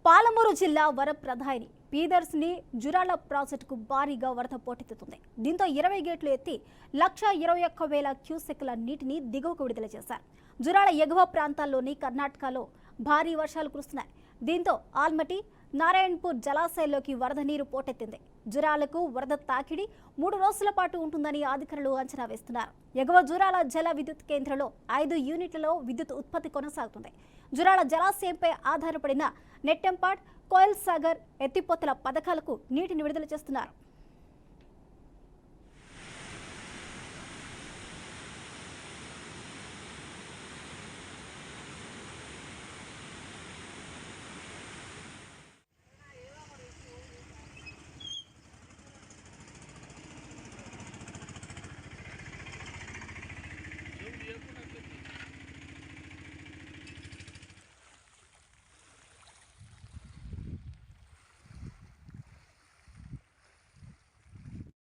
పాలమూరు జిల్లా వరప్రధాని పీదర్స్ని జురాల ప్రాజెక్టుకు భారీగా వరద పోటెత్తుతుంది. దీంతో 20 గేట్లు ఎత్తి 1,21,000 క్యూసెక్ల నీటిని దిగువకు విడుదల చేశారు. జురాల ఎగువ ప్రాంతాల్లోని కర్ణాటకలో భారీ వర్షాలు కురుస్తున్నాయి. దీంతో ఆల్మటి నారాయణపూర్ జలాశయంలోకి వరద నీరు పోటెత్తింది. జురాలకు వరద తాకిడి 3 రోజుల పాటు ఉంటుందని అధికారులు అంచనా వేస్తున్నారు. ఎగువ జురాల జల విద్యుత్ కేంద్రంలో 5 యూనిట్లలో విద్యుత్ ఉత్పత్తి కొనసాగుతుంది. జురాల జలాశయంపై ఆధారపడిన నెట్టెంపాడ్, కోయల్ సాగర్ ఎత్తిపోతల పథకాలకు నీటిని విడుదల చేస్తున్నారు.